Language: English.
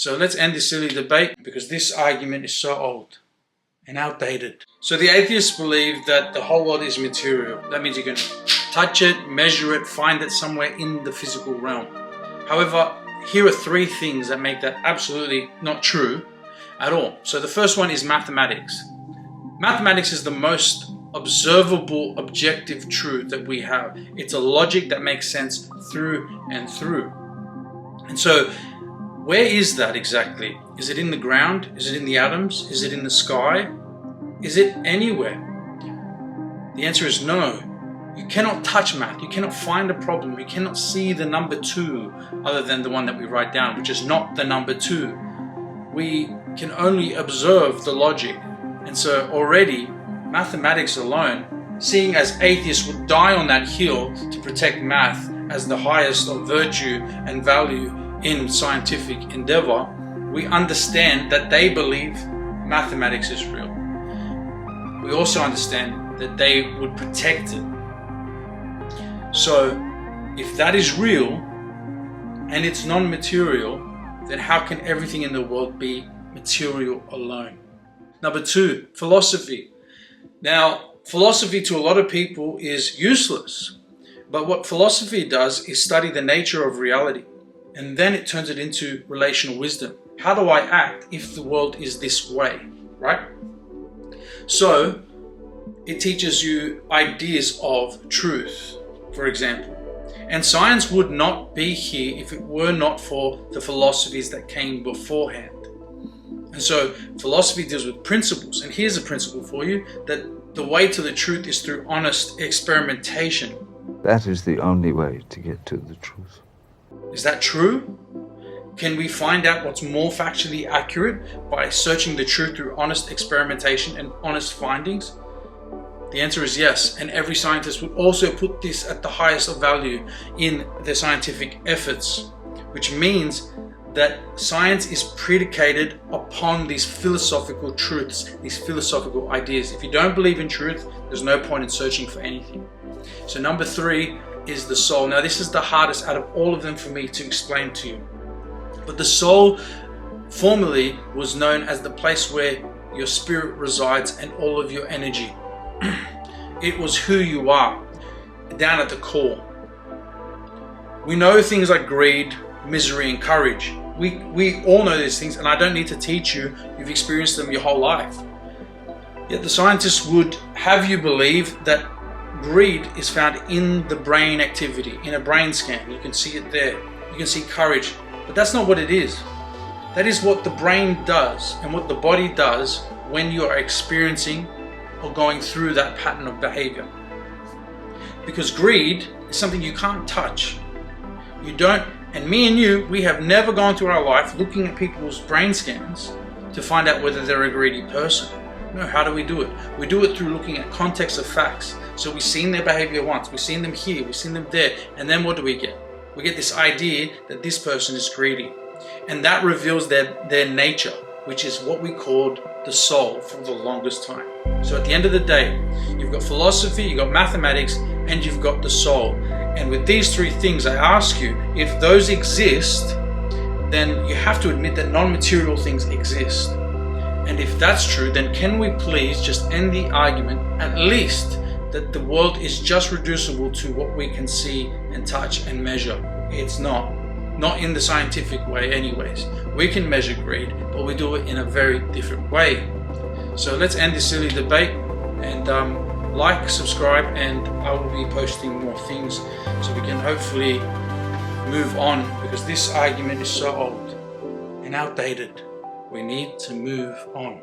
So let's end this silly debate because this argument is so old and outdated. So the atheists believe that the whole world is material. That means you can touch it, measure it, find it somewhere in the physical realm. However, here are three things that make that absolutely not true at all. So the first one is mathematics. Mathematics is the most observable, objective truth that we have. It's a logic that makes sense through and through. And so, where is that exactly? Is it in the ground? Is it in the atoms? Is it in the sky? Is it anywhere? The answer is no. You cannot touch math. You cannot find a problem. You cannot see the number 2 other than the one that we write down, which is not the number 2. We can only observe the logic. And so already, mathematics alone, seeing as atheists would die on that hill to protect math as the highest of virtue and value in scientific endeavor, we understand that they believe mathematics is real. We also understand that they would protect it. So, if that is real and it's non-material, then how can everything in the world be material alone? Number 2, philosophy. Now, philosophy to a lot of people is useless. But what philosophy does is study the nature of reality. And then it turns it into relational wisdom. How do I act if the world is this way, right? So, it teaches you ideas of truth, for example. And science would not be here if it were not for the philosophies that came beforehand. And so, philosophy deals with principles. And here's a principle for you, that the way to the truth is through honest experimentation. That is the only way to get to the truth. Is that true? Can we find out what's more factually accurate by searching the truth through honest experimentation and honest findings? The answer is yes, and every scientist would also put this at the highest of value in their scientific efforts, which means that science is predicated upon these philosophical truths, these philosophical ideas. If you don't believe in truth, there's no point in searching for anything. So number 3 is the soul. Now this is the hardest out of all of them for me to explain to you. But the soul formerly was known as the place where your spirit resides and all of your energy. It was who you are, down at the core. We know things like greed, misery, and courage. We all know these things, and I don't need to teach you. You've experienced them your whole life. Yet the scientists would have you believe that greed is found in the brain activity, in a brain scan. You can see it there. You can see courage. But that's not what it is. That is what the brain does and what the body does when you are experiencing or going through that pattern of behavior. Because greed is something you can't touch. You don't, and me and you, we have never gone through our life looking at people's brain scans to find out whether they're a greedy person. No, how do we do it? We do it through looking at context of facts. So we've seen their behavior once, we've seen them here, we've seen them there, and then what do we get? We get this idea that this person is greedy. And that reveals their nature, which is what we called the soul for the longest time. So at the end of the day, you've got philosophy, you've got mathematics, and you've got the soul. And with these 3 things, I ask you, if those exist, then you have to admit that non-material things exist. And if that's true, then can we please just end the argument, at least that the world is just reducible to what we can see and touch and measure? It's not in the scientific way anyways. We can measure greed, but we do it in a very different way. So let's end this silly debate, and like, subscribe, and I will be posting more things so we can hopefully move on, because this argument is so old and outdated. We need to move on.